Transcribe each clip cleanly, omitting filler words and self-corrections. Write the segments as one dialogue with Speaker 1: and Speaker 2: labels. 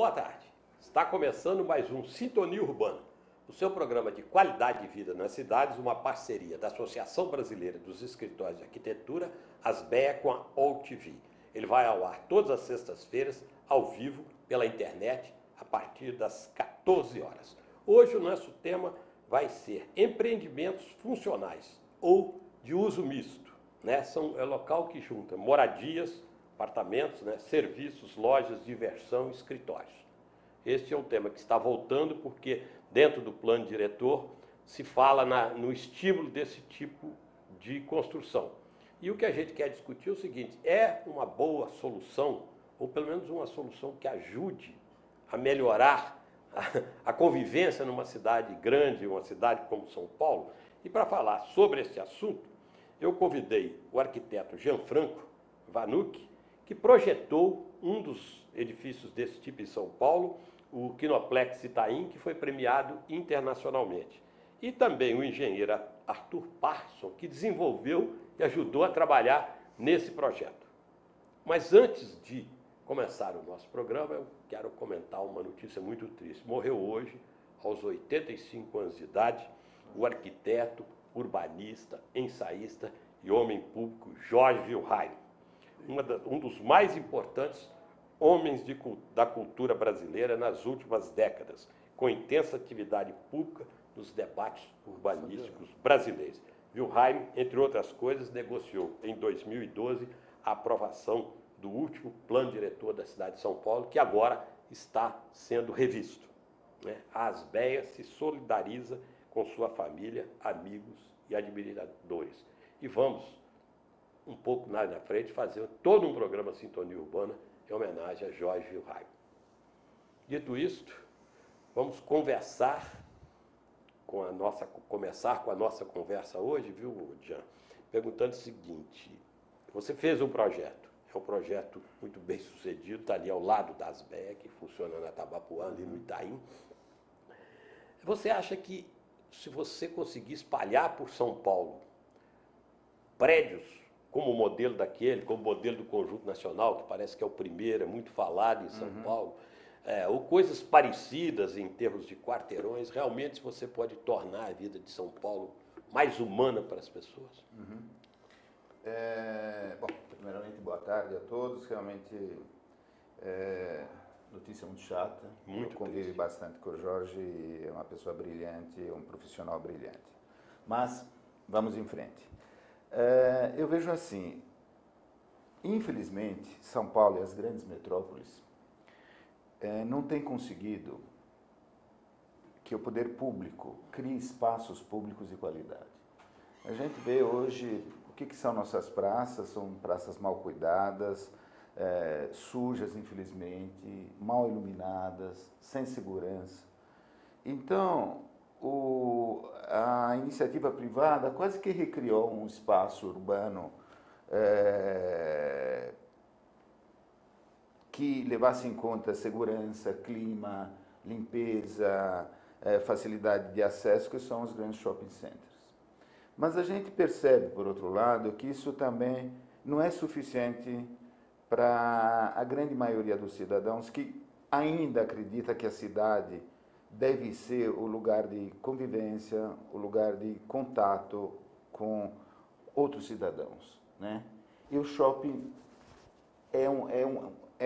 Speaker 1: Boa tarde. Está começando mais um Sintonia Urbana, o seu programa de qualidade de vida nas cidades, uma parceria da Associação Brasileira dos Escritórios de Arquitetura, ASBEA, com a OutV. Ele vai ao ar todas as sextas-feiras, ao vivo, pela internet, a partir das 14 horas. Hoje o nosso tema vai ser empreendimentos funcionais ou de uso misto. É local que junta moradias, apartamentos, serviços, lojas, diversão, escritórios. Este é um tema que está voltando porque dentro do plano diretor se fala no estímulo desse tipo de construção. E o que a gente quer discutir é o seguinte: é uma boa solução, ou pelo menos uma solução que ajude a melhorar a convivência numa cidade grande, uma cidade como São Paulo? E para falar sobre esse assunto, eu convidei o arquiteto Gianfranco Vanucchi, que projetou um dos edifícios desse tipo em São Paulo, o Kinoplex Itaim, que foi premiado internacionalmente. E também o engenheiro Arthur Parson, que desenvolveu e ajudou a trabalhar nesse projeto. Mas antes de começar o nosso programa, eu quero comentar uma notícia muito triste. Morreu hoje, aos 85 anos de idade, o arquiteto, urbanista, ensaísta e homem público Jorge Wilhelm, um dos mais importantes homens da cultura brasileira nas últimas décadas, com intensa atividade pública nos debates urbanísticos brasileiros. Wilhelm, entre outras coisas, negociou em 2012 a aprovação do último plano diretor da cidade de São Paulo, que agora está sendo revisto. A ASBEA se solidariza com sua família, amigos e admiradores. E vamos, um pouco mais na frente, fazer todo um programa Sintonia Urbana em homenagem a Jorge Wilhelm. Dito isto, vamos começar com a nossa conversa hoje, viu, Jean? Perguntando o seguinte: você fez um projeto, é um projeto muito bem sucedido, está ali ao lado da ASBEA, que funciona na Tabapuã, ali no Itaim. Você acha que, se você conseguir espalhar por São Paulo prédios como o modelo daquele, como o modelo do Conjunto Nacional, que parece que é o primeiro, é muito falado em São Paulo, ou coisas parecidas em termos de quarteirões, realmente você pode tornar a vida de São Paulo mais humana para as pessoas?
Speaker 2: Bom, primeiramente, boa tarde a todos. Realmente, notícia muito chata.
Speaker 1: Muito
Speaker 2: Eu convivi
Speaker 1: triste.
Speaker 2: bastante com o Jorge, é uma pessoa brilhante, um profissional brilhante. Mas, vamos em frente. Eu vejo assim, infelizmente, São Paulo e as grandes metrópoles não têm conseguido que o poder público crie espaços públicos de qualidade. A gente vê hoje o que são nossas praças, são praças mal cuidadas, sujas, infelizmente, mal iluminadas, sem segurança. Então, a iniciativa privada quase que recriou um espaço urbano que levasse em conta segurança, clima, limpeza, facilidade de acesso, que são os grandes shopping centers. Mas a gente percebe, por outro lado, que isso também não é suficiente para a grande maioria dos cidadãos que ainda acredita que a cidade deve ser o lugar de convivência, o lugar de contato com outros cidadãos, E o shopping é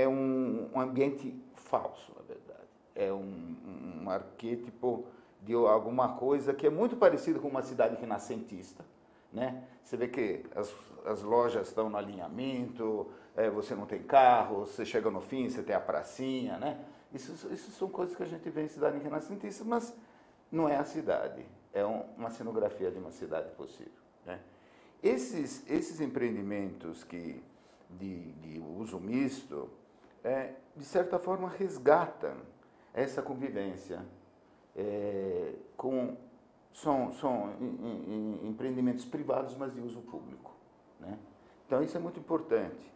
Speaker 2: um ambiente falso, na verdade. É um arquétipo de alguma coisa que é muito parecido com uma cidade renascentista, Você vê que as lojas estão no alinhamento, você não tem carro, você chega no fim, você tem a pracinha, Isso são coisas que a gente vê em cidade renascentista, mas não é a cidade, é uma cenografia de uma cidade possível, Esses empreendimentos de uso misto, de certa forma, resgatam essa convivência. São empreendimentos privados, mas de uso público, Então, isso é muito importante,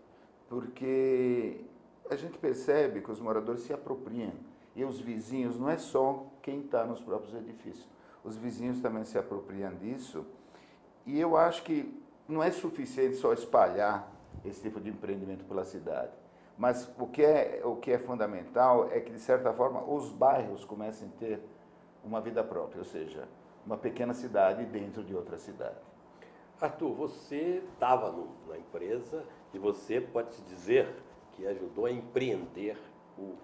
Speaker 2: porque a gente percebe que os moradores se apropriam, e os vizinhos, não é só quem está nos próprios edifícios, os vizinhos também se apropriam disso, e eu acho que não é suficiente só espalhar esse tipo de empreendimento pela cidade. Mas o que é fundamental é que, de certa forma, os bairros comecem a ter uma vida própria, ou seja, uma pequena cidade dentro de outra cidade.
Speaker 1: Arthur, você estava na empresa e você pode se dizer que ajudou a empreender o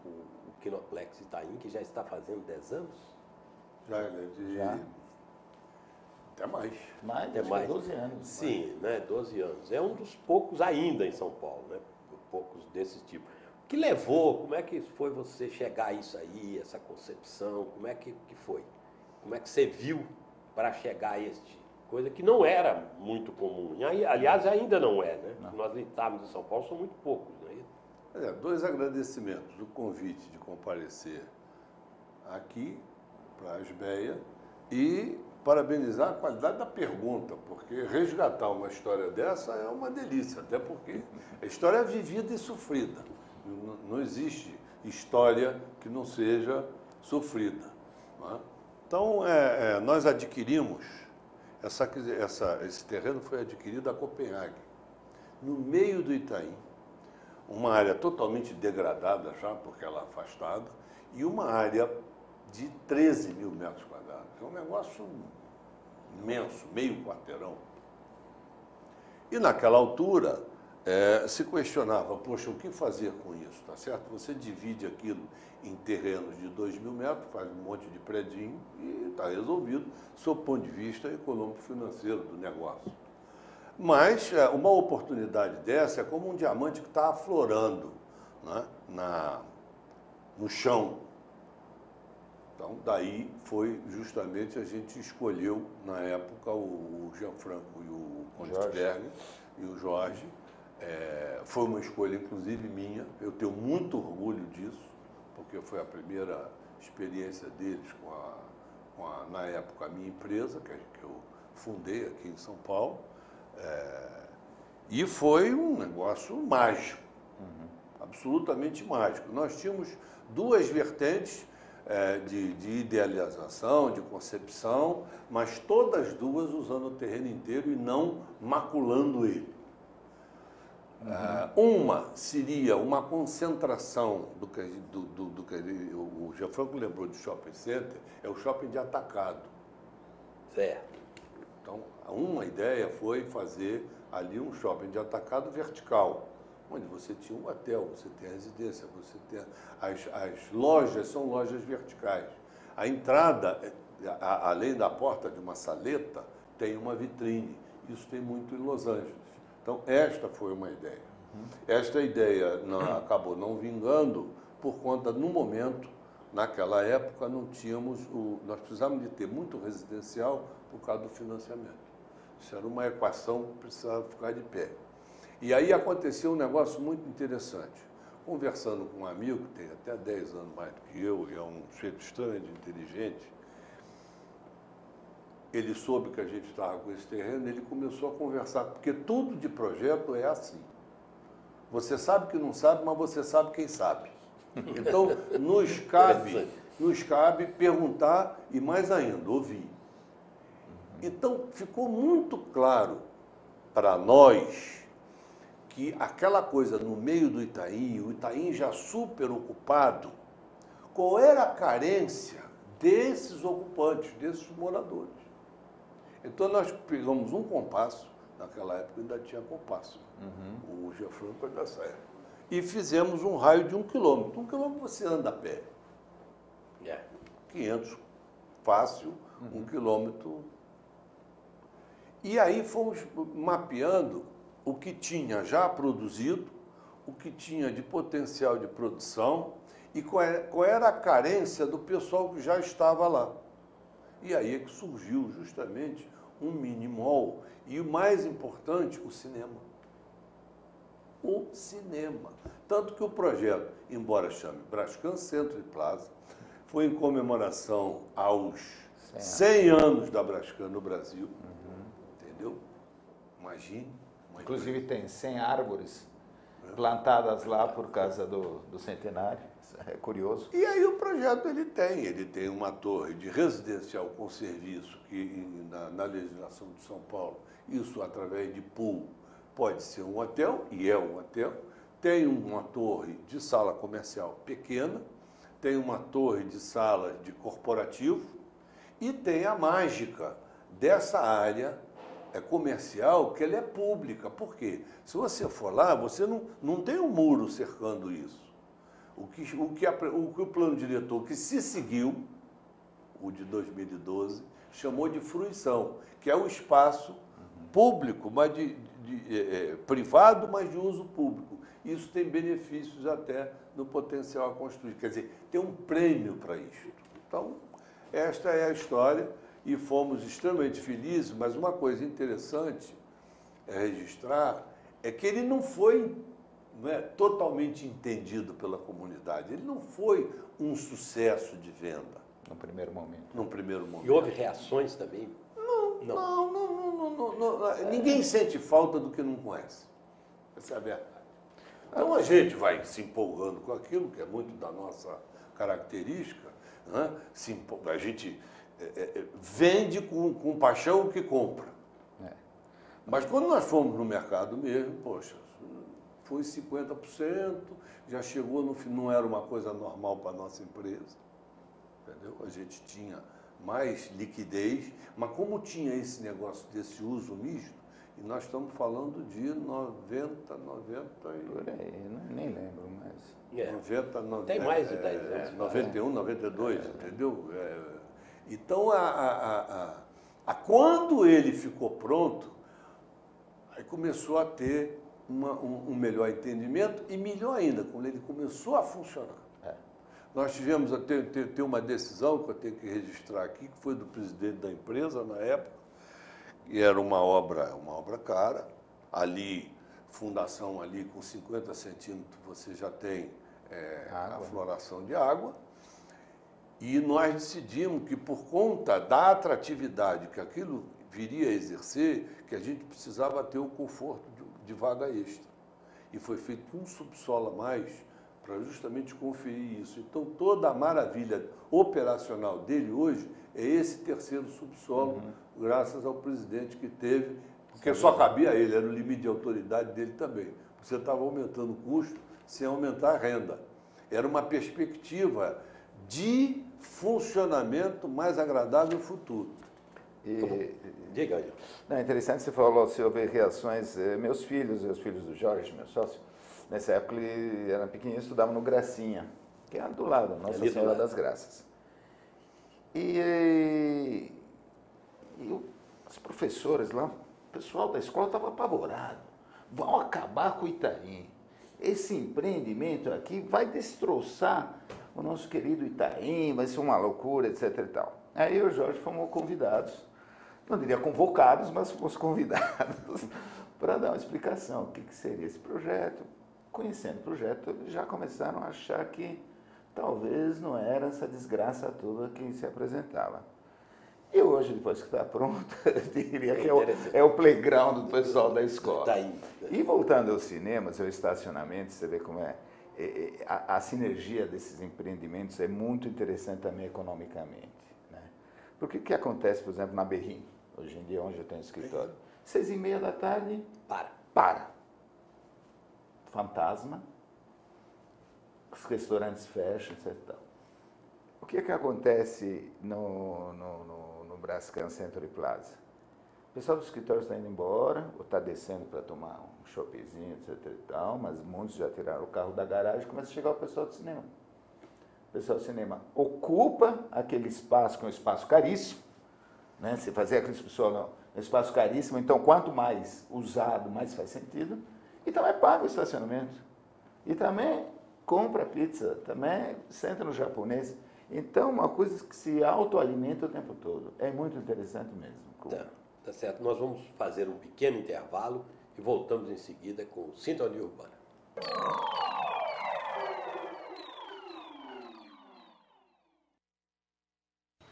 Speaker 1: Kinoplex Itaim, que já está fazendo 10 anos?
Speaker 2: Já.
Speaker 3: Até mais.
Speaker 2: Até mais. 12 anos.
Speaker 1: Sim, né? 12 anos. É um dos poucos ainda em São Paulo, né? Poucos desse tipo. O que levou, como é que foi você chegar a isso aí, essa concepção, como é que foi? Como é que você viu para chegar a este? Coisa que não era muito comum. Aliás, ainda não é, né? Não. Nós estamos em São Paulo, são muito poucos, né?
Speaker 3: 2 agradecimentos. O convite de comparecer aqui para a Asbeia e parabenizar a qualidade da pergunta, porque resgatar uma história dessa é uma delícia, até porque a história é vivida e sofrida. Não existe história que não seja sofrida. Não é? Então, nós adquirimos, esse terreno foi adquirido a Copenhague, no meio do Itaim, uma área totalmente degradada já, porque ela é afastada, e uma área de 13 mil metros quadrados. É um negócio imenso, meio quarteirão. E naquela altura se questionava, poxa, o que fazer com isso, tá certo? Você divide aquilo em terrenos de 2 mil metros, faz um monte de predinho e está resolvido, sob o ponto de vista econômico-financeiro do negócio. Mas uma oportunidade dessa é como um diamante que está aflorando, né, no chão. Então, daí foi justamente a gente escolheu, na época, o Gianfranco e o Konigsberg e o Jorge. Foi uma escolha, inclusive, minha. Eu tenho muito orgulho disso, porque foi a primeira experiência deles na época, a minha empresa, que eu fundei aqui em São Paulo. E foi um negócio mágico, absolutamente mágico. Nós tínhamos 2 vertentes de idealização, de concepção, mas todas 2 usando o terreno inteiro e não maculando ele. Uma seria uma concentração do que o Gianfranco lembrou de shopping center, é o shopping de atacado.
Speaker 1: Certo.
Speaker 3: Então, uma ideia foi fazer ali um shopping de atacado vertical, onde você tinha um hotel, você tem a residência, você tem as lojas, são lojas verticais. A entrada, além da porta de uma saleta, tem uma vitrine. Isso tem muito em Los Angeles. Então, esta foi uma ideia. Esta ideia acabou não vingando por conta, no momento, naquela época, nós precisávamos de ter muito residencial por causa do financiamento. Isso era uma equação que precisava ficar de pé. E aí aconteceu um negócio muito interessante. Conversando com um amigo, que tem até 10 anos mais do que eu, e é um sujeito extremamente inteligente, ele soube que a gente estava com esse terreno, ele começou a conversar, porque tudo de projeto é assim. Você sabe que não sabe, mas você sabe quem sabe. Então, nos cabe perguntar e, mais ainda, ouvir. Então, ficou muito claro para nós que aquela coisa no meio do Itaim, o Itaim já super ocupado, qual era a carência desses ocupantes, desses moradores. Então, nós pegamos um compasso, naquela época ainda tinha compasso, o Gianfranco da Serra, e fizemos um raio de 1 quilômetro. 1 quilômetro você anda a pé. 500, fácil, 1 quilômetro. E aí fomos mapeando o que tinha já produzido, o que tinha de potencial de produção e qual era a carência do pessoal que já estava lá. E aí é que surgiu justamente um mini mall e o mais importante, o cinema. O cinema. Tanto que o projeto, embora chame Brascan Centro e Plaza, foi em comemoração aos 100 anos da Brascan no Brasil. Entendeu? Imagine.
Speaker 2: Inclusive tem 100 árvores plantadas lá por causa do centenário. É curioso.
Speaker 3: E aí o projeto ele tem uma torre de residencial com serviço que na legislação de São Paulo, isso através de pool pode ser um hotel, e é um hotel, tem uma torre de sala comercial pequena, tem uma torre de sala de corporativo e tem a mágica dessa área comercial, que ela é pública. Por quê? Se você for lá, você não tem um muro cercando isso. O que o plano diretor que se seguiu, o de 2012, chamou de fruição, que é o espaço público, mas privado, mas de uso público. Isso tem benefícios até no potencial a construir. Quer dizer, tem um prêmio para isso. Então, esta é a história e fomos extremamente felizes, mas uma coisa interessante a registrar é que ele não foi totalmente entendido pela comunidade. Ele não foi um sucesso de venda.
Speaker 2: No primeiro momento.
Speaker 3: Num primeiro momento.
Speaker 1: E houve reações também?
Speaker 3: Não. Ninguém sente falta do que não conhece. Essa é a verdade. Então a gente vai se empolgando com aquilo, que é muito da nossa característica, né? A gente vende com paixão o que compra. Mas quando nós fomos no mercado mesmo, poxa, foi 50%, já chegou no fim, não era uma coisa normal para a nossa empresa. Entendeu? A gente tinha mais liquidez, mas como tinha esse negócio desse uso misto, e nós estamos falando de 90
Speaker 2: Por aí, nem lembro mais.
Speaker 3: 90,
Speaker 1: tem mais de 10 anos.
Speaker 3: 91, 92, entendeu? Então, quando ele ficou pronto, aí começou a ter um melhor entendimento e melhor ainda, quando ele começou a funcionar. Nós tivemos até uma decisão que eu tenho que registrar aqui, que foi do presidente da empresa na época, e era uma obra cara. Ali, fundação ali com 50 centímetros, você já tem a floração de água. E nós decidimos que, por conta da atratividade que aquilo viria a exercer, que a gente precisava ter o conforto de vaga extra. E foi feito um subsolo a mais para justamente conferir isso. Então, toda a maravilha operacional dele hoje é esse terceiro subsolo, graças ao presidente que teve, porque só cabia a ele, era o limite de autoridade dele também. Você estava aumentando o custo sem aumentar a renda. Era uma perspectiva de funcionamento mais agradável no futuro.
Speaker 1: Diga aí.
Speaker 2: Não, é interessante, você falou, se houve reações, meus filhos do Jorge, meu sócio, nessa época ele era pequenininho, estudavam no Gracinha, que é do lado, Nossa Senhora das Graças. E as professoras lá, o pessoal da escola estava apavorado. Vão acabar com o Itaim. Esse empreendimento aqui vai destroçar o nosso querido Itaim, vai ser uma loucura, etc. e tal. Aí eu e o Jorge fomos convidados, não diria convocados, mas fomos convidados para dar uma explicação. O que seria esse projeto? Conhecendo o projeto, eles já começaram a achar que talvez não era essa desgraça toda que se apresentava. E hoje, depois que está pronto, eu diria que é o playground do pessoal da escola. E voltando aos cinemas, ao estacionamento, você vê como a sinergia desses empreendimentos é muito interessante também economicamente. Né? Porque o que acontece, por exemplo, na Berrim, hoje em dia, onde eu tenho escritório, 6h30 da tarde, para. Fantasma, os restaurantes fecham, etc. O que acontece no Brascan Century Plaza? O pessoal dos escritórios está indo embora, ou está descendo para tomar um shoppingzinho, etc. e tal, mas muitos já tiraram o carro da garagem e começa a chegar o pessoal do cinema. O pessoal do cinema ocupa aquele espaço, que é um espaço caríssimo, né? Se fazer aquele espaço caríssimo, então quanto mais usado, mais faz sentido. E também paga o estacionamento. E também compra pizza, também senta no japonês. Então, uma coisa que se autoalimenta o tempo todo. É muito interessante mesmo.
Speaker 1: Tá certo. Nós vamos fazer um pequeno intervalo e voltamos em seguida com Sintonia Urbana.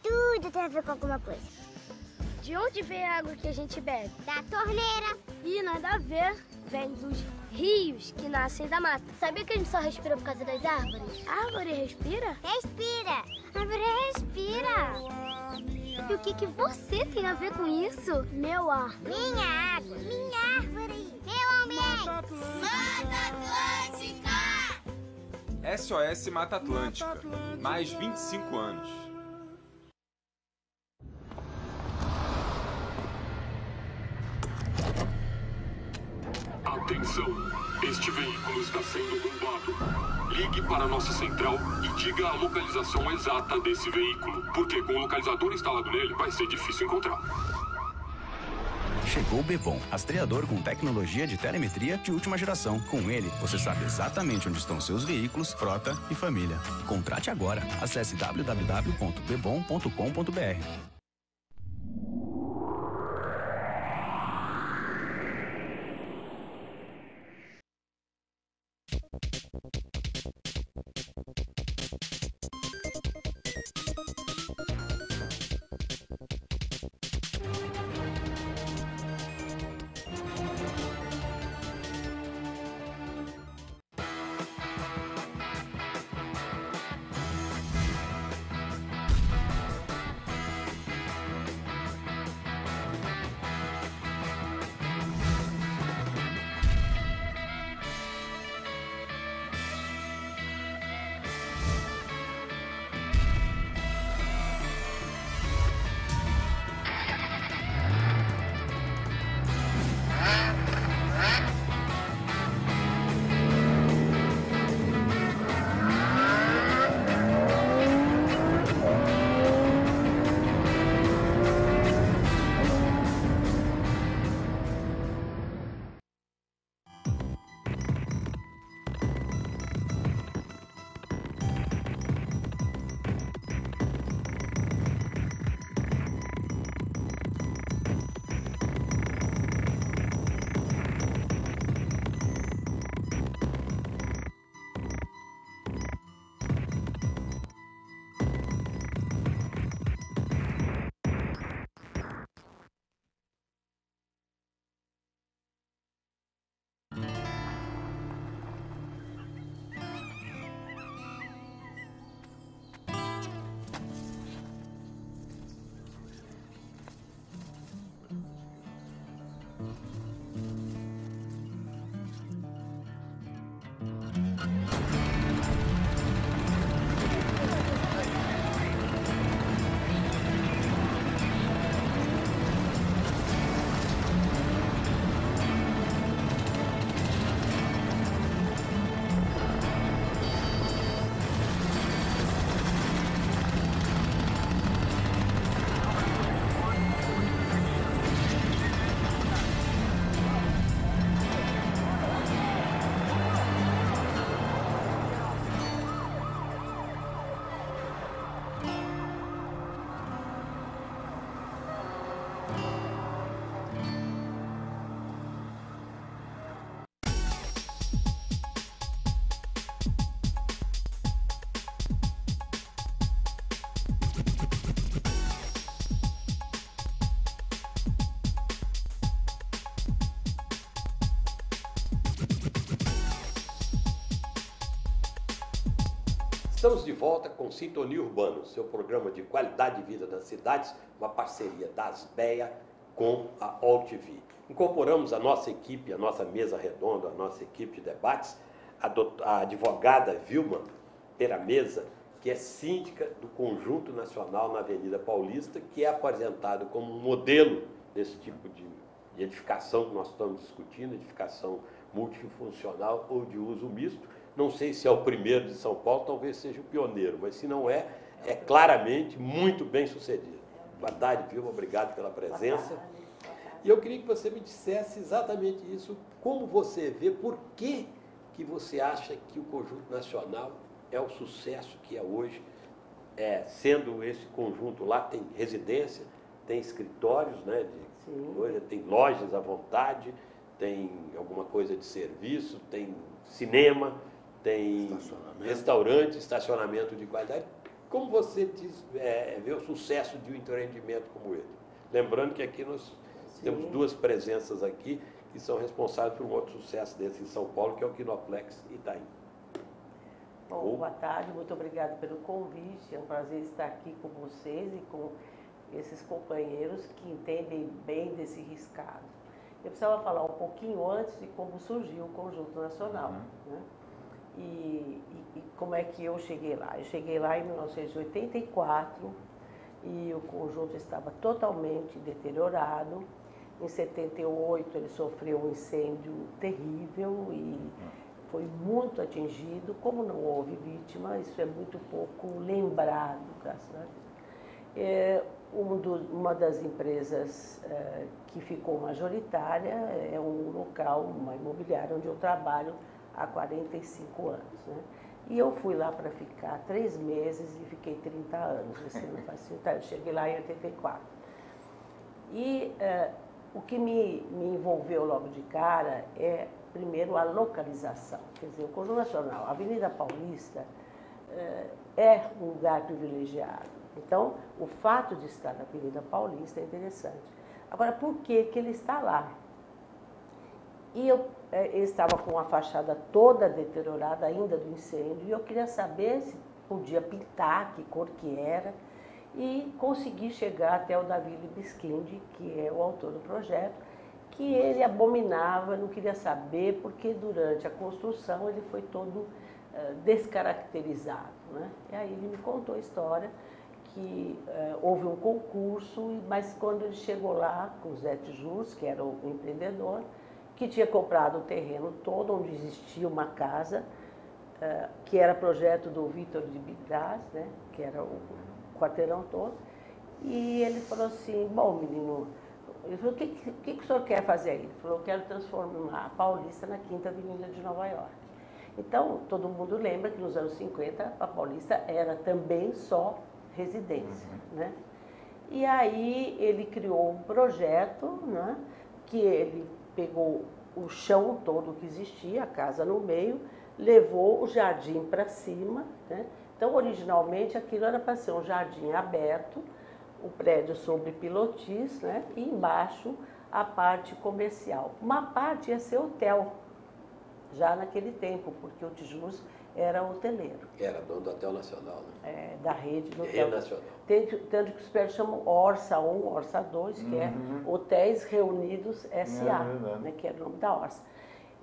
Speaker 4: Tudo tem a ver com alguma coisa.
Speaker 5: De onde vem a água que a gente bebe?
Speaker 4: Da torneira.
Speaker 5: Ih, nada a ver. Vem dos rios que nascem da mata. Sabia que a gente só respira por causa das árvores? A árvore respira?
Speaker 4: Respira. A árvore respira.
Speaker 5: E o que você tem a ver com isso? Meu ar.
Speaker 4: Minha água. Minha árvore. Meu ambiente.
Speaker 6: Mata Atlântica! SOS Mata Atlântica, mais 25 anos.
Speaker 7: Atenção, este veículo está sendo roubado. Ligue para a nossa central e diga a localização exata desse veículo, porque com o localizador instalado nele vai ser difícil encontrar.
Speaker 8: Chegou o Bebom, rastreador com tecnologia de telemetria de última geração. Com ele, você sabe exatamente onde estão seus veículos, frota e família. Contrate agora. Acesse www.bebom.com.br.
Speaker 1: Estamos de volta com Sintonia Urbana, seu programa de qualidade de vida das cidades, uma parceria da Asbeia com a OLTV. Incorporamos a nossa equipe, a nossa mesa redonda, a nossa equipe de debates, a advogada Vilma Perameza, que é síndica do Conjunto Nacional na Avenida Paulista, que é apresentado como um modelo desse tipo de edificação que nós estamos discutindo, edificação multifuncional ou de uso misto. Não sei se é o primeiro de São Paulo, talvez seja o pioneiro, mas se não é, é claramente muito bem sucedido. Boa tarde, Vilma, obrigado pela presença. E eu queria que você me dissesse exatamente isso, como você vê, por que você acha que o Conjunto Nacional é o sucesso que é hoje, sendo esse conjunto lá, tem residência, tem escritórios, né, hoje tem lojas à vontade, tem alguma coisa de serviço, tem cinema, tem restaurante, estacionamento de qualidade. Como você vê o sucesso de um empreendimento como ele? Lembrando que aqui nós temos duas presenças aqui que são responsáveis por um outro sucesso desse em São Paulo, que é o Kinoplex Itaim.
Speaker 9: Bom, boa tarde, muito obrigada pelo convite. É um prazer estar aqui com vocês e com esses companheiros que entendem bem desse riscado. Eu precisava falar um pouquinho antes de como surgiu o Conjunto Nacional. Né? E como é que eu cheguei lá? Eu cheguei lá em 1984 e o conjunto estava totalmente deteriorado. Em 78 ele sofreu um incêndio terrível e foi muito atingido. Como não houve vítima, isso é muito pouco lembrado, graças a Deus. Uma das empresas que ficou majoritária é um local, uma imobiliária, onde eu trabalho há 45 anos. Né? E eu fui lá para ficar 3 meses e fiquei 30 anos. Esse ano faz 30 anos. Cheguei lá em 84. E o que me envolveu logo de cara é, primeiro, a localização. Quer dizer, o Conjunto Nacional, a Avenida Paulista, é um lugar privilegiado. Então, o fato de estar na Avenida Paulista é interessante. Agora, por que ele está lá? E ele estava com a fachada toda deteriorada ainda do incêndio, e eu queria saber se podia pintar, que cor que era, e consegui chegar até o Davi Libeskind, que é o autor do projeto, que ele abominava, não queria saber, porque durante a construção ele foi todo descaracterizado. Né? E aí ele me contou a história, que houve um concurso, mas quando ele chegou lá com o Zé Tijus, que era o empreendedor, que tinha comprado o terreno todo, onde existia uma casa, que era projeto do Vitor de Bigás, né, que era o quarteirão todo, e ele falou assim, bom, menino, ele falou, o que o senhor quer fazer aí? Ele falou, eu quero transformar a Paulista na 5ª Avenida de Nova York. Então, todo mundo lembra que nos anos 50 a Paulista era também só residência, né? E aí ele criou um projeto, né, que ele pegou o chão todo que existia, a casa no meio, levou o jardim para cima, né? Então, originalmente, aquilo era para ser um jardim aberto, o prédio sobre pilotis, né? E embaixo a parte comercial. Uma parte ia ser hotel, já naquele tempo, porque o Tijus era hoteleiro.
Speaker 1: Era dono do Hotel Nacional, né?
Speaker 9: Da rede do Hotel
Speaker 1: Nacional.
Speaker 9: Tanto que os prédios chamam Orsa 1, Orsa 2, que é Hotéis Reunidos S.A., né, que é o nome da Orsa.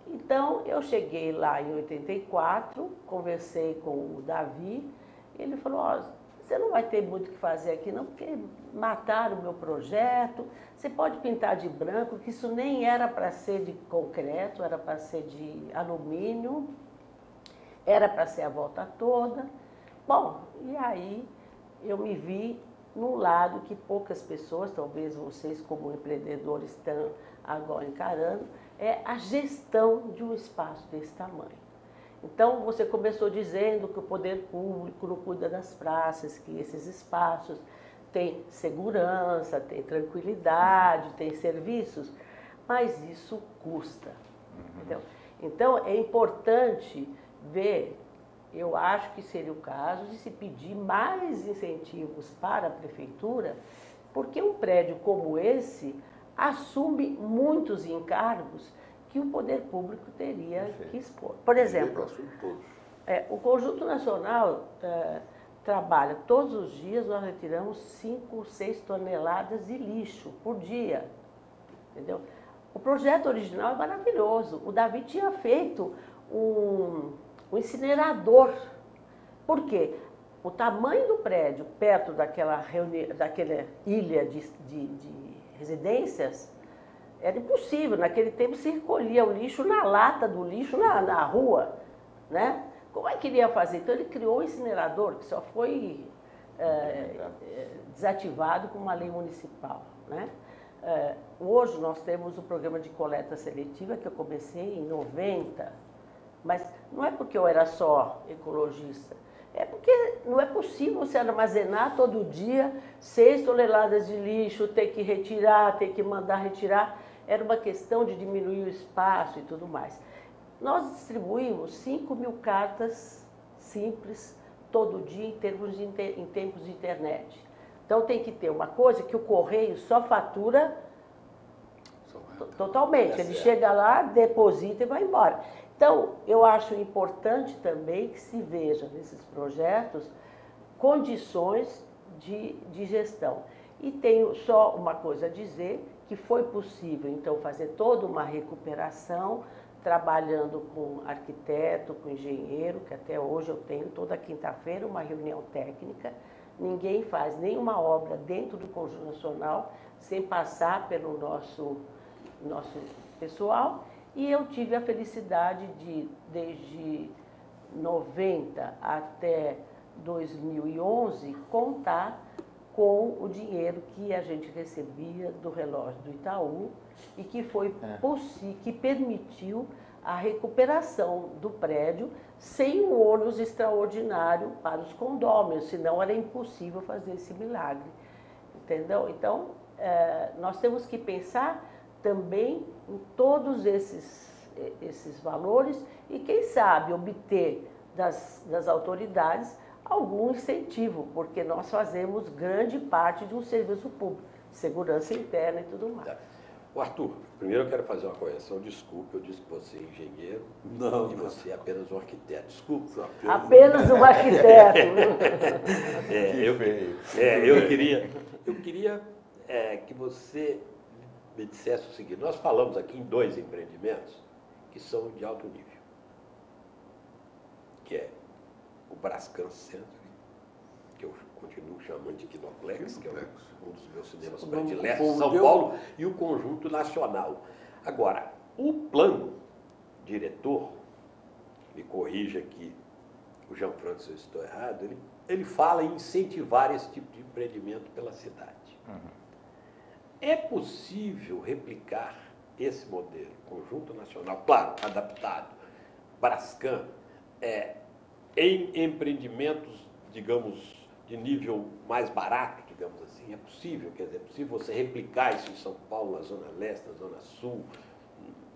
Speaker 9: Então, eu cheguei lá em 84, conversei com o Davi, ele falou, você não vai ter muito o que fazer aqui não, porque mataram o meu projeto, você pode pintar de branco, que isso nem era para ser de concreto, era para ser de alumínio, era para ser a volta toda. Bom, e aí eu me vi num lado que poucas pessoas, talvez vocês como empreendedores estão agora encarando, é a gestão de um espaço desse tamanho. Então, você começou dizendo que o poder público não cuida das praças, que esses espaços têm segurança, têm tranquilidade, têm serviços, mas isso custa. Entendeu? Então, é importante ver, eu acho que seria o caso de se pedir mais incentivos para a prefeitura, porque um prédio como esse assume muitos encargos que o poder público teria que expor. Por exemplo, o Conjunto Nacional trabalha todos os dias, nós retiramos 5 ou 6 toneladas de lixo por dia. Entendeu? O projeto original é maravilhoso. O Davi tinha feito um incinerador. Por quê? O tamanho do prédio, perto daquela ilha de residências, era impossível. Naquele tempo se recolhia o lixo na lata do lixo na rua, né? Como é que ele ia fazer? Então ele criou um incinerador que só foi desativado com uma lei municipal, né? Hoje nós temos o programa de coleta seletiva que eu comecei em 90, mas não é porque eu era só ecologista, é porque não é possível você armazenar todo dia 6 toneladas de lixo, ter que retirar, ter que mandar retirar. Era uma questão de diminuir o espaço e tudo mais. Nós distribuímos 5.000 cartas simples todo dia em tempos de internet. Então tem que ter uma coisa que o correio só fatura totalmente. Ele chega lá, deposita e vai embora. Então, eu acho importante também que se veja nesses projetos condições de gestão. E tenho só uma coisa a dizer, que foi possível, então, fazer toda uma recuperação trabalhando com arquiteto, com engenheiro, que até hoje eu tenho toda quinta-feira uma reunião técnica. Ninguém faz nenhuma obra dentro do Conjunto Nacional sem passar pelo nosso pessoal. E eu tive a felicidade de, desde 90 até 2011, contar com o dinheiro que a gente recebia do relógio do Itaú e que foi que permitiu a recuperação do prédio sem um ônus extraordinário para os condôminos, senão era impossível fazer esse milagre, entendeu? Então, nós temos que pensar também em todos esses valores e, quem sabe, obter das autoridades algum incentivo, porque nós fazemos grande parte de um serviço público, segurança interna e tudo mais.
Speaker 1: O Arthur, primeiro eu quero fazer uma correção, desculpe, eu disse que você é engenheiro e você é apenas um arquiteto. Desculpe.
Speaker 9: Apenas um arquiteto.
Speaker 1: Eu queria que você me dissesse o seguinte: nós falamos aqui em 2 empreendimentos que são de alto nível, que é o Brascan Centro, que eu continuo chamando de Kinoplex, que é um dos meus cinemas prediletos de São Paulo, e o Conjunto Nacional. Agora, o plano diretor, me corrija aqui, o Jean-Franco, se eu estou errado, ele fala em incentivar esse tipo de empreendimento pela cidade. É possível replicar esse modelo, Conjunto Nacional, claro, adaptado, Brascan, em empreendimentos, digamos, de nível mais barato, digamos assim? É possível? Quer dizer, é possível você replicar isso em São Paulo, na Zona Leste, na Zona Sul,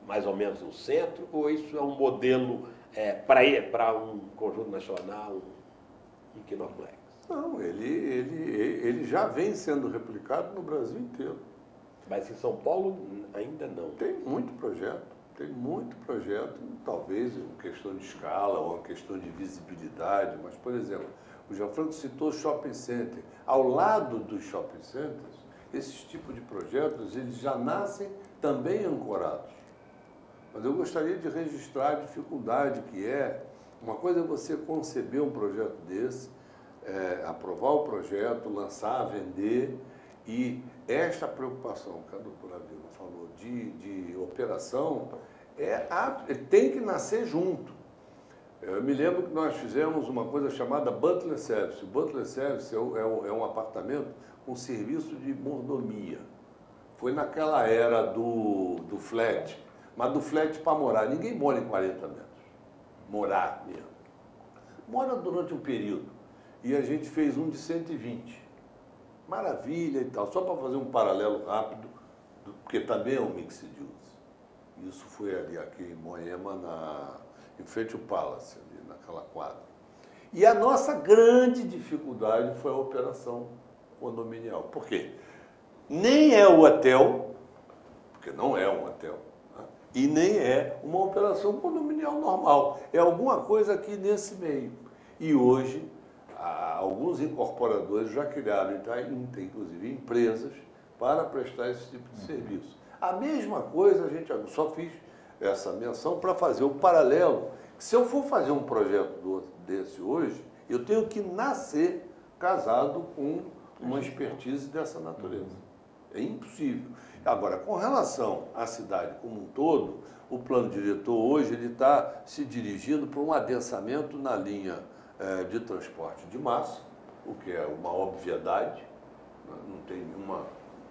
Speaker 1: mais ou menos no centro? Ou isso é um modelo para um Conjunto Nacional, um Kinoplex?
Speaker 3: Não, ele já vem sendo replicado no Brasil inteiro.
Speaker 1: Mas em São Paulo ainda não.
Speaker 3: Tem muito projeto, talvez uma questão de escala ou uma questão de visibilidade, mas, por exemplo, o Jean-Franco citou shopping center. Ao lado dos shopping centers, esses tipos de projetos, eles já nascem também ancorados. Mas eu gostaria de registrar a dificuldade que uma coisa é você conceber um projeto desse, aprovar o projeto, lançar, vender, e esta preocupação que a doutora Vilma falou de operação, tem que nascer junto. Eu me lembro que nós fizemos uma coisa chamada Butler Service. O Butler Service é um apartamento com serviço de mordomia. Foi naquela era do flat, mas do flat para morar. Ninguém mora em 40 metros. Morar mesmo. Mora durante um período. E a gente fez um de 120. Maravilha e tal. Só para fazer um paralelo rápido, porque também é um mixed use. Isso foi ali aqui em Moema, em frente ao Palace, ali naquela quadra. E a nossa grande dificuldade foi a operação condominial. Por quê? Nem é o hotel, porque não é um hotel, né? E nem é uma operação condominial normal. É alguma coisa aqui nesse meio. E hoje, alguns incorporadores já criaram, inclusive, empresas para prestar esse tipo de serviço. A mesma coisa, só fiz essa menção para fazer o paralelo. Se eu for fazer um projeto desse hoje, eu tenho que nascer casado com uma expertise dessa natureza. É impossível. Agora, com relação à cidade como um todo, o plano diretor hoje ele está se dirigindo para um adensamento na linha de transporte de massa, o que é uma obviedade, não tem nenhuma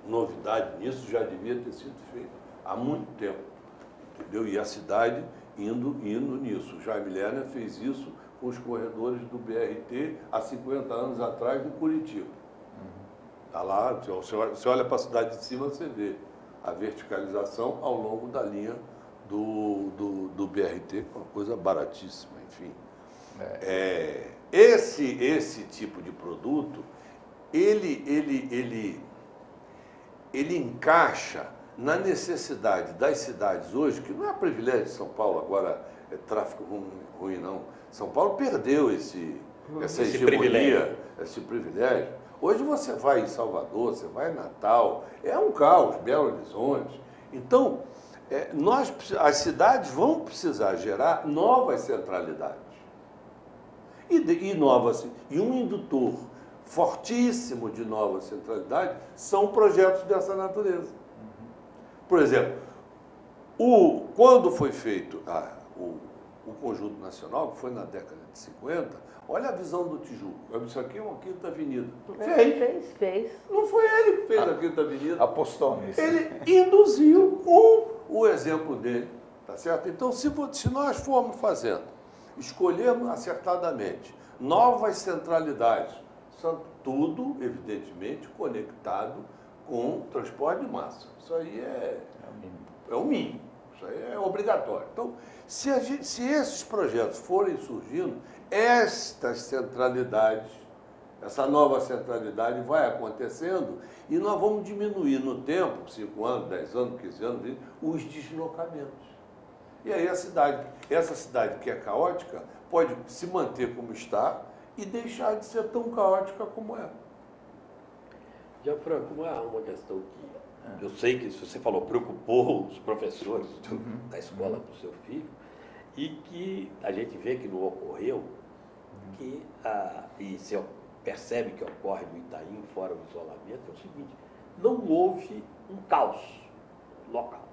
Speaker 3: novidade nisso, já devia ter sido feito há muito tempo, entendeu? E a cidade indo nisso. O Jaime Lerner fez isso com os corredores do BRT há 50 anos atrás, em Curitiba. Está lá, você olha para a cidade de cima, você vê a verticalização ao longo da linha do BRT, uma coisa baratíssima, enfim. Esse tipo de produto, ele encaixa na necessidade das cidades hoje, que não é privilégio de São Paulo, agora é tráfico ruim, não. São Paulo perdeu essa hegemonia, esse privilégio. Hoje você vai em Salvador, você vai em Natal, é um caos, Belo Horizonte. Então, as cidades vão precisar gerar novas centralidades. E um indutor fortíssimo de nova centralidade são projetos dessa natureza. Por exemplo, quando foi feito o Conjunto Nacional, que foi na década de 50, olha a visão do Tijuco. Isso aqui é uma quinta avenida.
Speaker 9: Fez.
Speaker 3: Não foi ele que fez a quinta avenida.
Speaker 2: Apostou nisso.
Speaker 3: Ele induziu com o exemplo dele. Tá certo? Então, se nós formos fazendo, escolhermos acertadamente novas centralidades, tudo, evidentemente, conectado com transporte de massa. Isso aí é o mínimo. Isso aí é obrigatório. Então, se esses projetos forem surgindo, estas centralidades, essa nova centralidade vai acontecendo e nós vamos diminuir no tempo, 5 anos, 10 anos, 15 anos, 20, os deslocamentos. E aí essa cidade que é caótica, pode se manter como está e deixar de ser tão caótica como é.
Speaker 1: Gianfranco, uma questão que eu sei que você falou, preocupou os professores da escola do seu filho, e que a gente vê que não ocorreu, e se percebe que ocorre no Itaim, fora o isolamento, é o seguinte: não houve um caos local.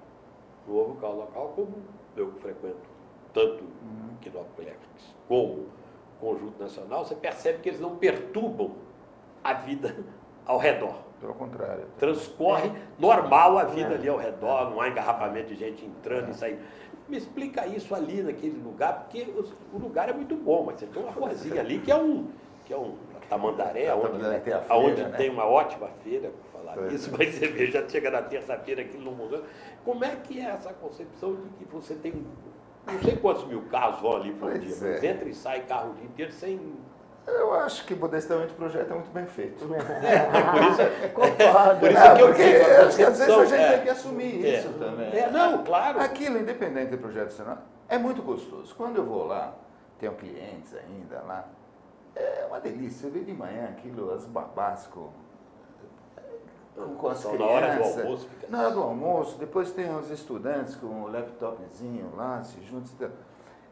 Speaker 1: Não houve um caos local, como eu frequento tanto o Quinópolis como o Conjunto Nacional, você percebe que eles não perturbam a vida ao redor.
Speaker 2: Pelo contrário.
Speaker 1: Transcorre normal a vida ali ao redor, não há engarrafamento de gente entrando e saindo. Me explica isso ali naquele lugar, porque o lugar é muito bom, mas você tem uma ruazinha ali que é um Tamandaré, onde tem uma ótima feira, por falar nisso, mas você vê, já chega na terça-feira aquilo não mudou. Como é que é essa concepção de que você tem, não sei quantos mil carros vão ali por dia, mas entra e sai carro o dia inteiro sem...
Speaker 2: Eu acho que, modestamente, o projeto é muito bem feito.
Speaker 1: Por isso que eu digo,
Speaker 2: às vezes a gente tem que assumir isso também.
Speaker 1: Não, claro.
Speaker 2: Aquilo, independente do projeto nacional, é muito gostoso. Quando eu vou lá, tenho clientes ainda lá, é uma delícia. Eu vi de manhã aquilo, as babás com as crianças.
Speaker 1: Na hora do almoço.
Speaker 2: Na hora do almoço, depois tem os estudantes com o laptopzinho lá, se juntam.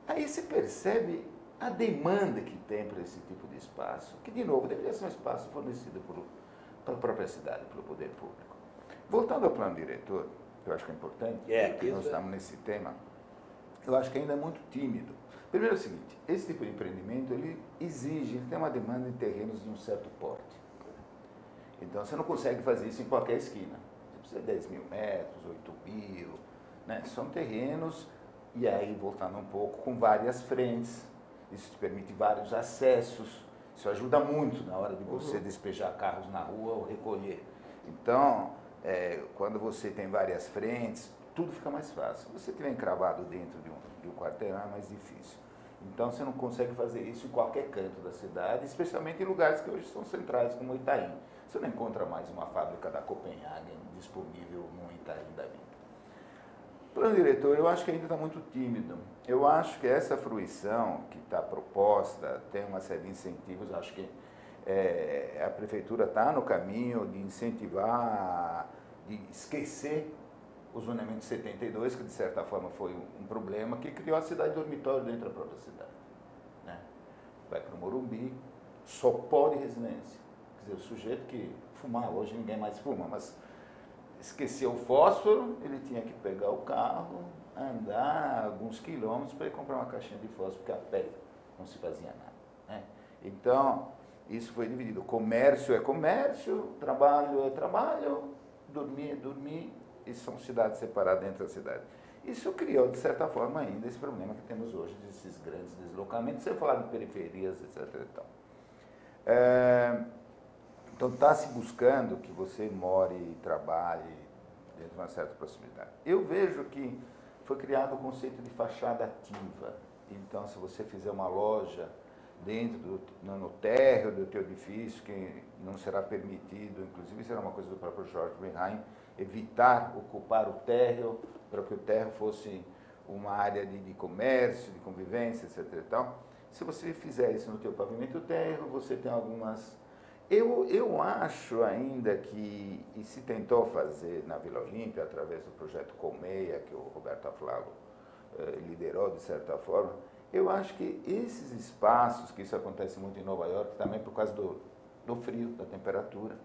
Speaker 2: Aí você percebe a demanda que tem para esse tipo de espaço, que, de novo, deveria ser um espaço fornecido pela própria cidade, pelo poder público. Voltando ao plano diretor, que eu acho que é importante, porque nós estamos nesse tema, eu acho que ainda é muito tímido. Primeiro é o seguinte: esse tipo de empreendimento, ele tem uma demanda de terrenos de um certo porte. Então, você não consegue fazer isso em qualquer esquina. Você precisa de 10 mil metros, 8 mil, né? São terrenos, e aí, voltando um pouco, com várias frentes. Isso te permite vários acessos, isso ajuda muito na hora de você despejar carros na rua ou recolher. Então, quando você tem várias frentes, tudo fica mais fácil. Se você estiver encravado dentro de um quarteirão, é mais difícil. Então, você não consegue fazer isso em qualquer canto da cidade, especialmente em lugares que hoje são centrais, como o Itaim. Você não encontra mais uma fábrica da Copenhagen disponível no Itaim da vida. Plano diretor, eu acho que ainda está muito tímido. Eu acho que essa fruição que está proposta tem uma série de incentivos. Acho que a prefeitura está no caminho de incentivar, de esquecer o zoneamento 72, que de certa forma foi um problema, que criou a cidade dormitório dentro da própria cidade. Né? Vai para o Morumbi, só pode residência. Quer dizer, o sujeito que fumava, hoje ninguém mais fuma, mas esqueceu o fósforo, ele tinha que pegar o carro, andar alguns quilômetros para ir comprar uma caixinha de fósforo, porque a pé não se fazia nada. Né? Então, isso foi dividido. Comércio é comércio, trabalho é trabalho, dormir é dormir, e são cidades separadas dentro da cidade. Isso criou, de certa forma, ainda esse problema que temos hoje, desses grandes deslocamentos, sem falar de periferias, etc. Então, está se buscando que você more e trabalhe dentro de uma certa proximidade. Eu vejo que foi criado o conceito de fachada ativa. Então, se você fizer uma loja dentro no térreo do teu edifício, que não será permitido, inclusive será uma coisa do próprio George Bernheim, evitar ocupar o térreo, para que o térreo fosse uma área de comércio, de convivência, etc. Se você fizer isso no teu pavimento térreo, você tem algumas Eu acho ainda que, e se tentou fazer na Vila Olímpia, através do projeto Colmeia, que o Roberto Aflalo liderou de certa forma, eu acho que esses espaços, que isso acontece muito em Nova York, também por causa do frio, da temperatura,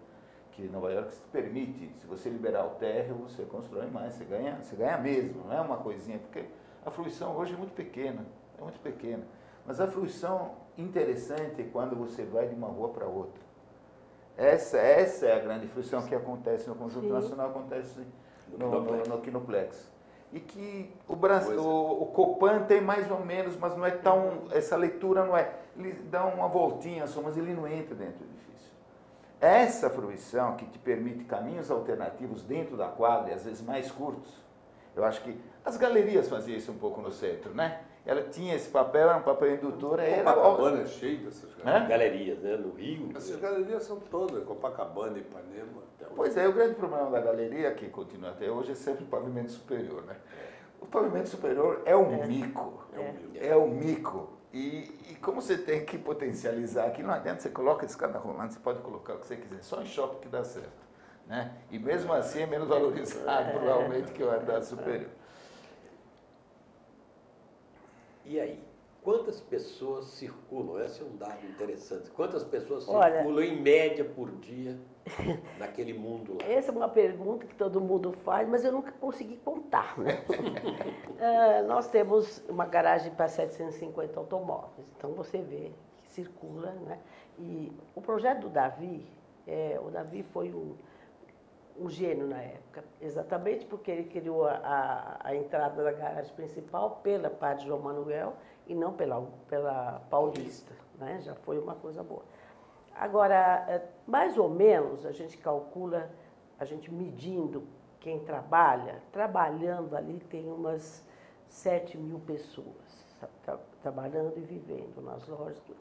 Speaker 2: que Nova York se permite, se você liberar o térreo, você constrói mais, você ganha mesmo, não é uma coisinha, porque a fruição hoje é muito pequena, mas a fruição interessante é quando você vai de uma rua para outra. Essa é a grande fruição que acontece no Conjunto Nacional, acontece no Kinoplex. E que o Copan tem mais ou menos, mas não é tão, essa leitura não é, ele dá uma voltinha só, mas ele não entra dentro do edifício. Essa fruição que te permite caminhos alternativos dentro da quadra, e às vezes mais curtos, eu acho que as galerias faziam isso um pouco no centro, né? Ela tinha esse papel, era um papel indutor.
Speaker 3: Copacabana é cheio dessas
Speaker 1: galerias, né? No Rio.
Speaker 3: Essas galerias são todas, Copacabana, Ipanema.
Speaker 2: Pois é, o grande problema da galeria, que continua até hoje, é sempre o pavimento superior, né? O pavimento superior é um mico. É um mico. E como você tem que potencializar aqui, não adianta, você coloca escada rolante, você pode colocar o que você quiser, só em shopping que dá certo. Né? E mesmo assim é menos valorizado, provavelmente, que o andar superior.
Speaker 1: E aí, quantas pessoas circulam? Esse é um dado interessante. Quantas pessoas circulam em média por dia naquele mundo lá?
Speaker 9: Essa é uma pergunta que todo mundo faz, mas eu nunca consegui contar. Né? Nós temos uma garagem para 750 automóveis, então você vê que circula. Né? E o projeto do Davi, o Davi foi um gênio na época, exatamente porque ele criou a entrada da garagem principal pela Padre João Manuel e não pela Paulista, né? Já foi uma coisa boa. Agora, mais ou menos, a gente calcula, a gente medindo quem trabalhando ali tem umas 7 mil pessoas trabalhando e vivendo nas lojas, tudo.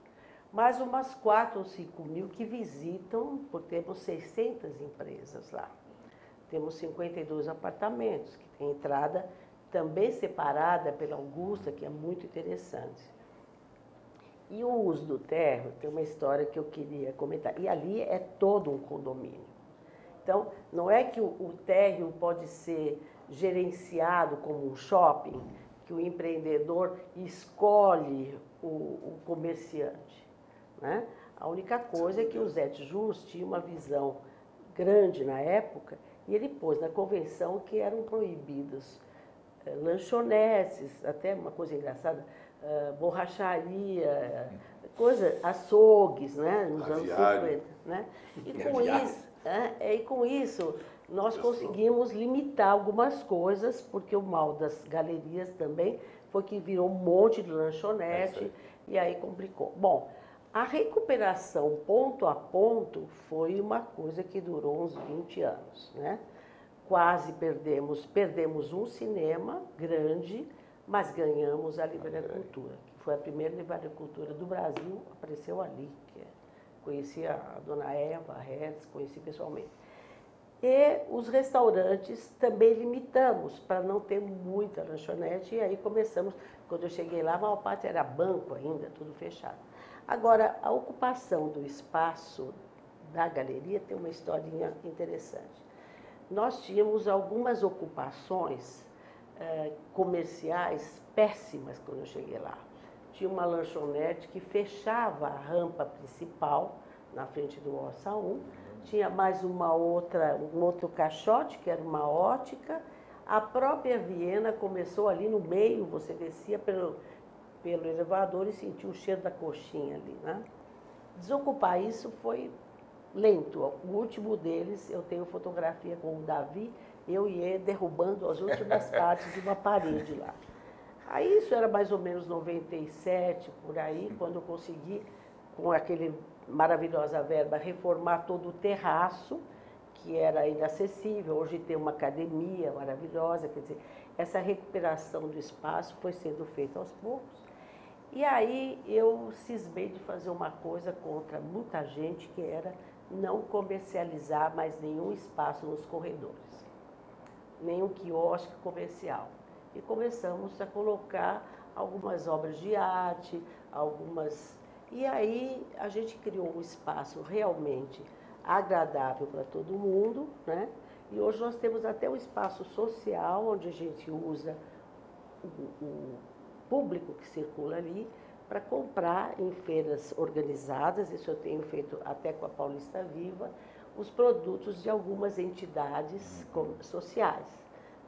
Speaker 9: Mais umas 4 ou 5 mil que visitam, porque temos 600 empresas lá. Temos 52 apartamentos, que tem entrada também separada pela Augusta, que é muito interessante. E o uso do térreo, tem uma história que eu queria comentar. E ali é todo um condomínio. Então, não é que o térreo pode ser gerenciado como um shopping, que o empreendedor escolhe o comerciante. Né? A única coisa é que o Zé Jus tinha uma visão grande na época, e ele pôs na convenção que eram proibidos lanchonetes, até uma coisa engraçada, borracharia, açougues, né, nos anos 50. Né? E com isso, nós conseguimos limitar algumas coisas, porque o mal das galerias também foi que virou um monte de lanchonete, e aí complicou. Bom, a recuperação ponto a ponto foi uma coisa que durou uns 20 anos, né? Quase perdemos um cinema grande, mas ganhamos a Livraria-Cultura, que foi a primeira livraria-cultura do Brasil, apareceu ali. Conheci a dona Eva, a Hertz, conheci pessoalmente. E os restaurantes também limitamos, para não ter muita lanchonete, e aí começamos, quando eu cheguei lá, a maior parte era banco ainda, tudo fechado. Agora, a ocupação do espaço da galeria tem uma historinha interessante. Nós tínhamos algumas ocupações comerciais péssimas quando eu cheguei lá. Tinha uma lanchonete que fechava a rampa principal, na frente do Orça 1. Tinha mais um outro caixote, que era uma ótica. A própria Viena começou ali no meio, você descia pelo elevador e sentia o cheiro da coxinha ali, né? Desocupar isso foi lento. O último deles, eu tenho fotografia com o Davi, eu e ele derrubando as últimas partes de uma parede lá. Aí isso era mais ou menos 97, por aí, quando eu consegui, com aquele maravilhosa verba, reformar todo o terraço, que era inacessível. Hoje tem uma academia maravilhosa, quer dizer, essa recuperação do espaço foi sendo feita aos poucos. E aí eu cismei de fazer uma coisa contra muita gente, que era não comercializar mais nenhum espaço nos corredores, nenhum quiosque comercial. E começamos a colocar algumas obras de arte, E aí a gente criou um espaço realmente agradável para todo mundo, né? E hoje nós temos até um espaço social, onde a gente usa o público que circula ali para comprar em feiras organizadas, isso eu tenho feito até com a Paulista Viva, os produtos de algumas entidades sociais.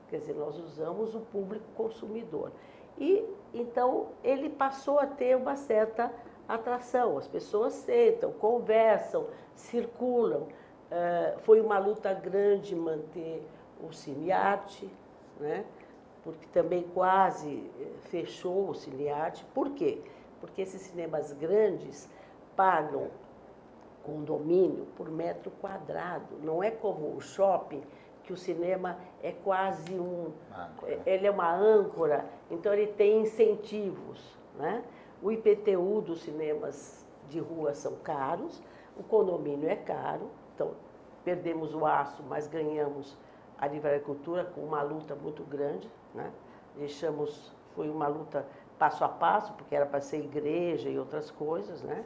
Speaker 9: Quer dizer, nós usamos o público consumidor. E, então, ele passou a ter uma certa atração. As pessoas sentam, conversam, circulam. Foi uma luta grande manter o Cinearte, né? Porque também quase fechou o Cinearte. Por quê? Porque esses cinemas grandes pagam condomínio por metro quadrado. Não é como o shopping, que o cinema é quase ele é uma âncora, então ele tem incentivos, né? O IPTU dos cinemas de rua são caros, o condomínio é caro, então perdemos o aço, mas ganhamos a livre cultura com uma luta muito grande, né? Foi uma luta passo a passo, porque era para ser igreja e outras coisas, né?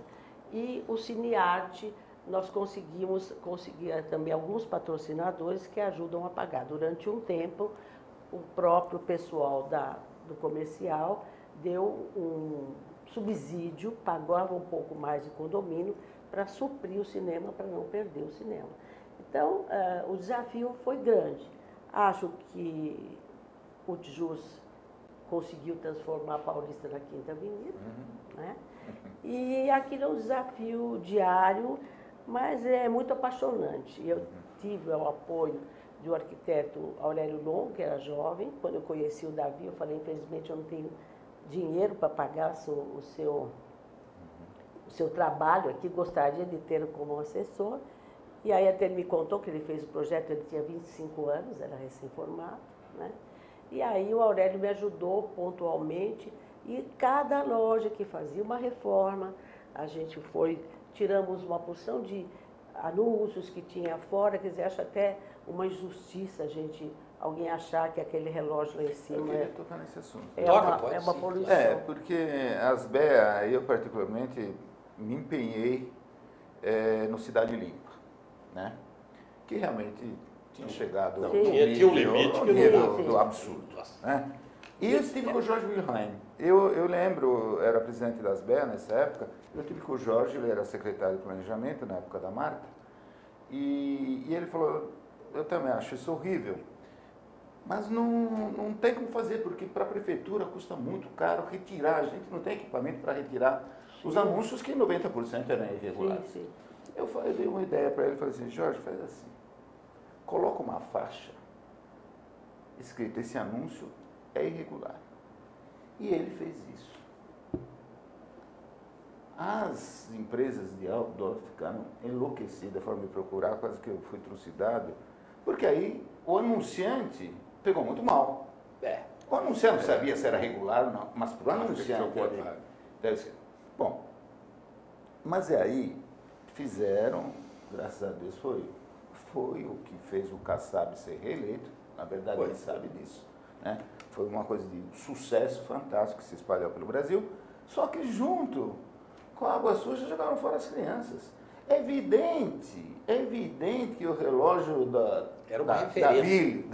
Speaker 9: E o Cinearte, nós conseguir também alguns patrocinadores que ajudam a pagar. Durante um tempo, o próprio pessoal do comercial deu um subsídio, pagava um pouco mais de condomínio para suprir o cinema, para não perder o cinema. Então, o desafio foi grande. Acho que o TJUS conseguiu transformar a Paulista na Quinta Avenida, né? E aquilo é um desafio diário, mas é muito apaixonante. Eu tive o apoio do arquiteto Aurélio Longo, que era jovem. Quando eu conheci o Davi, eu falei, infelizmente eu não tenho dinheiro para pagar o seu trabalho aqui, gostaria de tê-lo como assessor. E aí até ele me contou que ele fez o projeto, ele tinha 25 anos, era recém-formado, né? E aí o Aurélio me ajudou pontualmente, e cada loja que fazia uma reforma, a gente tiramos uma porção de anúncios que tinha fora, quer dizer, acho até uma injustiça alguém achar que aquele relógio lá em cima
Speaker 2: eu queria tocar nesse assunto.
Speaker 9: É uma poluição.
Speaker 2: Porque as BEA, eu particularmente me empenhei no Cidade Limpa, né? Que realmente tinha chegado
Speaker 1: ao nível
Speaker 2: do absurdo, né? E eu estive com o Jorge Wilhelm. Eu lembro, eu era presidente das BEA nessa época, eu estive com o Jorge, ele era secretário de planejamento na época da Marta, e ele falou, eu também acho isso horrível, mas não tem como fazer, porque para a prefeitura custa muito caro retirar, a gente não tem equipamento para retirar os anúncios, que 90% eram irregulares. Sim. Eu dei uma ideia para ele, falei assim, Jorge, faz assim, coloca uma faixa escrita, esse anúncio é irregular. E ele fez isso. As empresas de outdoor ficaram enlouquecidas, foram me procurar, quase que eu fui trucidado, porque aí o anunciante pegou muito mal. O anunciante não sabia se era regular ou não, mas para o anunciante deve ser. Bom, mas aí fizeram, graças a Deus, foi o que fez o Kassab ser reeleito, na verdade ele sabe disso, né? Foi uma coisa de sucesso fantástico que se espalhou pelo Brasil, só que junto com a água suja jogaram fora as crianças. É evidente que o relógio
Speaker 1: era uma referência.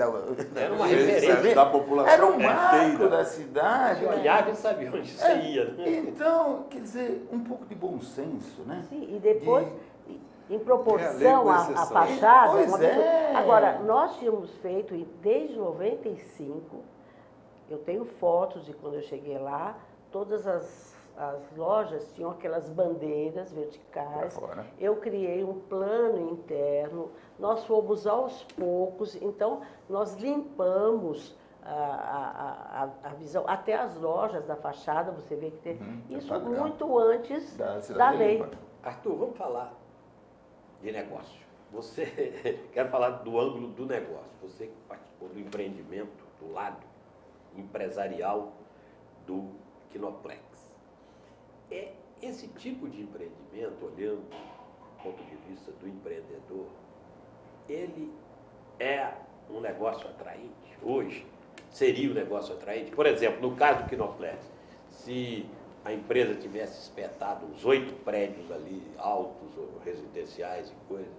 Speaker 3: Era uma referência da população.
Speaker 2: Era um marco da cidade.
Speaker 1: Que olhava e sabia onde você ia. Né?
Speaker 2: Então, quer dizer, um pouco de bom senso, né?
Speaker 9: Sim, e depois, em proporção à fachada...
Speaker 2: Pois é.
Speaker 9: Agora, nós tínhamos feito, desde 95, eu tenho fotos de quando eu cheguei lá, todas as lojas tinham aquelas bandeiras verticais. Eu criei um plano interno, nós fomos aos poucos, então nós limpamos a visão, até as lojas da fachada, você vê que tem isso muito antes da lei.
Speaker 1: Arthur, vamos falar de negócio. Você quer falar do ângulo do negócio, você que participou do empreendimento, do lado empresarial do Kinoplex. Esse tipo de empreendimento, olhando do ponto de vista do empreendedor, ele é um negócio atraente? Hoje, seria um negócio atraente? Por exemplo, no caso do Kinoplex, se a empresa tivesse espetado uns 8 prédios ali, altos, ou residenciais e coisas,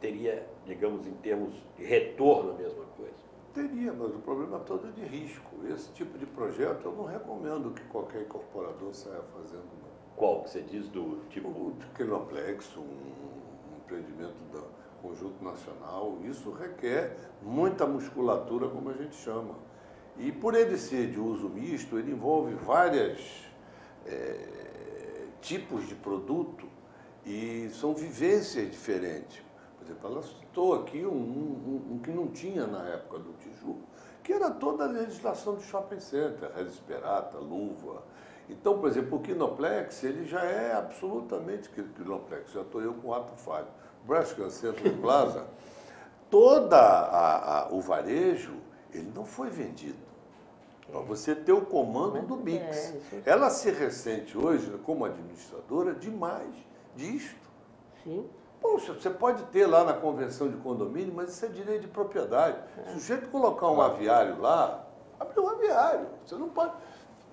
Speaker 1: teria, digamos, em termos de retorno, a mesma coisa?
Speaker 3: Teria, mas o problema todo é de risco. Esse tipo de projeto eu não recomendo que qualquer incorporador saia fazendo, não.
Speaker 1: Qual que você diz do tipo?
Speaker 3: O Kinoplex, um empreendimento do Conjunto Nacional, isso requer muita musculatura, como a gente chama. E por ele ser de uso misto, ele envolve vários tipos de produto e são vivências diferentes. Por exemplo, ela citou aqui um que não tinha na época do Tijuca, que era toda a legislação de shopping center, Resperata, luva. Então, por exemplo, o Kinoplex, ele já é absolutamente Kinoplex, já estou eu com ato falho. Brascan Centro Plaza, o varejo, ele não foi vendido. Para você ter o comando do mix. Ela se ressente hoje, como administradora, demais disto.
Speaker 9: Sim.
Speaker 3: Poxa, você pode ter lá na convenção de condomínio, mas isso é direito de propriedade. Se o sujeito colocar um aviário lá, abre um aviário. Você não pode...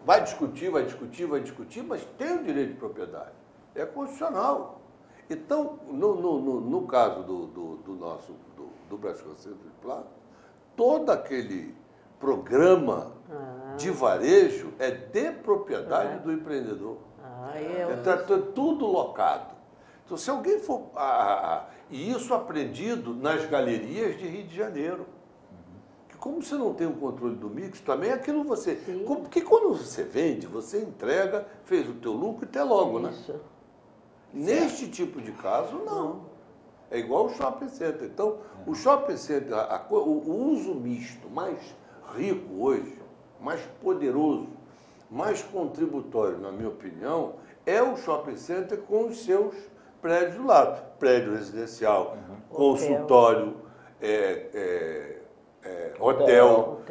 Speaker 3: Vai discutir, mas tem o direito de propriedade. É constitucional. Então, no caso do Brascan Centro Plaza, todo aquele programa de varejo é de propriedade do empreendedor. Tudo locado. Então, se alguém for... e isso aprendido nas galerias de Rio de Janeiro. Que como você não tem o controle do mix, também aquilo você... Porque quando você vende, você entrega, fez o teu lucro e até logo,
Speaker 9: isso.
Speaker 3: Né? Neste tipo de caso, não. É igual o shopping center. Então, o shopping center, o uso misto mais rico hoje, mais poderoso, mais contributório, na minha opinião, é o shopping center com os seus prédios do lado. Prédio residencial, consultório, hotel,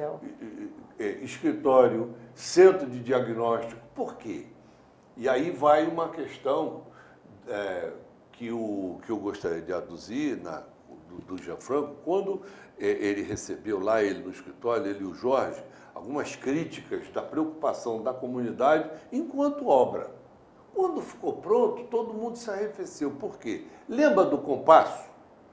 Speaker 3: escritório, centro de diagnóstico. Por quê? E aí vai uma questão que eu gostaria de aduzir do Gianfranco, quando ele recebeu lá, ele no escritório, ele e o Jorge, algumas críticas da preocupação da comunidade enquanto obra. Quando ficou pronto, todo mundo se arrefeceu. Por quê? Lembra do Compasso?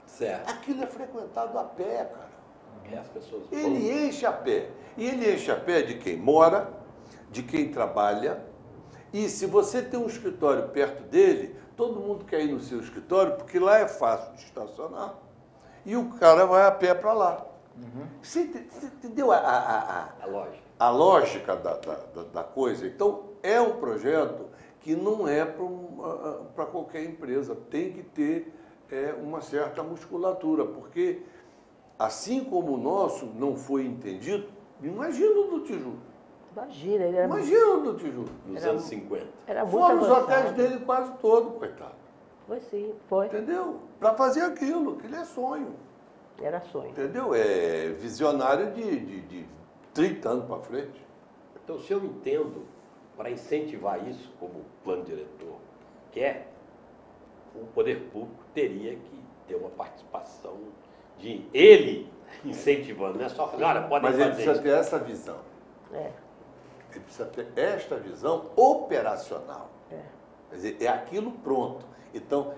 Speaker 1: Certo.
Speaker 3: Aquilo é frequentado a pé, cara.
Speaker 1: As pessoas
Speaker 3: Ele enche a pé. E ele enche a pé de quem mora, de quem trabalha. E se você tem um escritório perto dele, todo mundo quer ir no seu escritório, porque lá é fácil de estacionar. E o cara vai a pé para lá. Você entendeu a lógica da coisa? Então, é um projeto que não é para qualquer empresa. Tem que ter uma certa musculatura, porque assim como o nosso não foi entendido, imagina o do Tijuca. Imagina o do Tijuca.
Speaker 1: Nos anos 50.
Speaker 3: Foram os hotéis dele quase todos, coitado.
Speaker 9: Foi sim, foi.
Speaker 3: Entendeu? Para fazer aquilo é sonho.
Speaker 9: Era sonho.
Speaker 3: Entendeu? É visionário de 30 anos para frente.
Speaker 1: Então, se eu entendo, para incentivar isso, como o plano diretor quer, o poder público teria que ter uma participação de ele incentivando, não é só fazer, olha, podem fazer.
Speaker 3: Mas ele precisa ter essa visão. Ele precisa ter esta visão operacional. Quer dizer, é aquilo pronto. Então,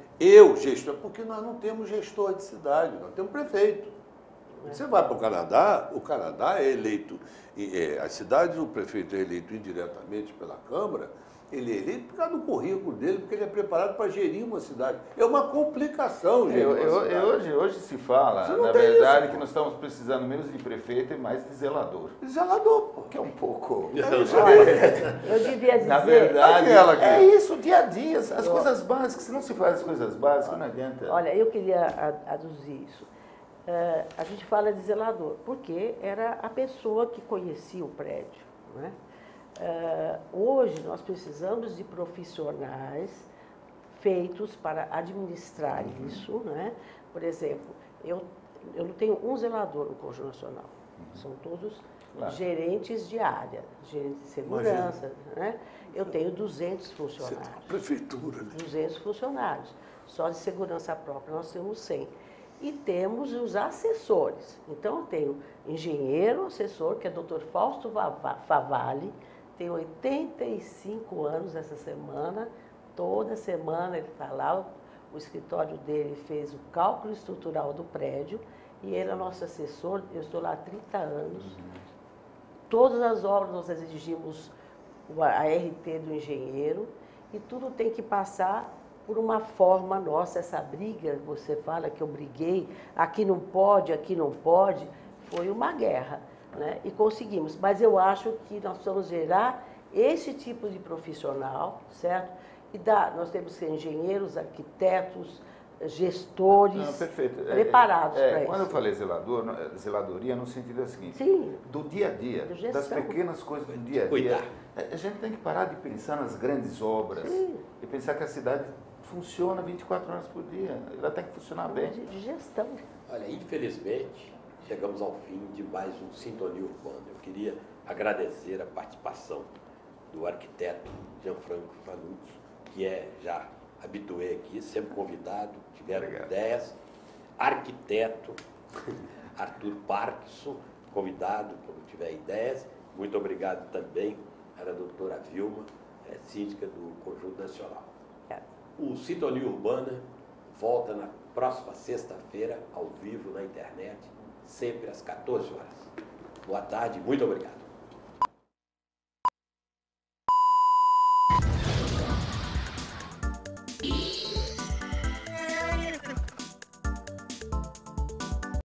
Speaker 3: gestor, porque nós não temos gestor de cidade, nós temos prefeito. Você vai para o Canadá é eleito, as cidades, o prefeito é eleito indiretamente pela Câmara, ele é eleito por causa do currículo dele, porque ele é preparado para gerir uma cidade. É uma complicação gerir uma cidade.
Speaker 2: Hoje se fala, na verdade, que nós estamos precisando menos de prefeito e mais de zelador.
Speaker 3: Zelador, pô.
Speaker 2: Que é um pouco...
Speaker 9: Eu devia dizer...
Speaker 2: Na verdade, é isso, dia a dia, as coisas básicas. Se não se faz as coisas básicas, não adianta.
Speaker 9: Olha, eu queria aduzir isso. A gente fala de zelador, porque era a pessoa que conhecia o prédio, não é? Hoje nós precisamos de profissionais feitos para administrar isso, né? Por exemplo, eu não tenho um zelador no Conjunto Nacional, são todos gerentes de área, gerentes de segurança, né? Eu tenho 200 funcionários.
Speaker 3: Prefeitura.
Speaker 9: 200 funcionários. Só de segurança própria nós temos 100. E temos os assessores. Então, eu tenho engenheiro assessor, que é o Dr. Fausto Favalli, tem 85 anos essa semana. Toda semana ele está lá, o escritório dele fez o cálculo estrutural do prédio e ele é nosso assessor, eu estou lá há 30 anos. Todas as obras nós exigimos a RT do engenheiro e tudo tem que passar por uma forma nossa. Essa briga, você fala que eu briguei, aqui não pode, foi uma guerra, né? E conseguimos. Mas eu acho que nós precisamos gerar esse tipo de profissional, certo? E nós temos que ser engenheiros, arquitetos, gestores, preparados para isso.
Speaker 2: Quando eu falei zeladoria no sentido seguinte,
Speaker 9: sim,
Speaker 2: do dia a dia, das pequenas coisas do dia a dia. A gente tem que parar de pensar nas grandes obras, sim, e pensar que a cidade funciona 24 horas por dia. Ela tem que funcionar bem.
Speaker 9: De gestão.
Speaker 1: Olha, infelizmente, chegamos ao fim de mais um Sintonia Urbana. Eu queria agradecer a participação do arquiteto Gianfranco Fanucci, que é já habitué aqui, sempre convidado, tiveram ideias. Arquiteto Arthur Parkinson, convidado quando tiver ideias. Muito obrigado também à doutora Vilma, síndica do Conjunto Nacional. O Sintonia Urbana volta na próxima sexta-feira, ao vivo na internet, sempre às 14 horas. Boa tarde, muito obrigado.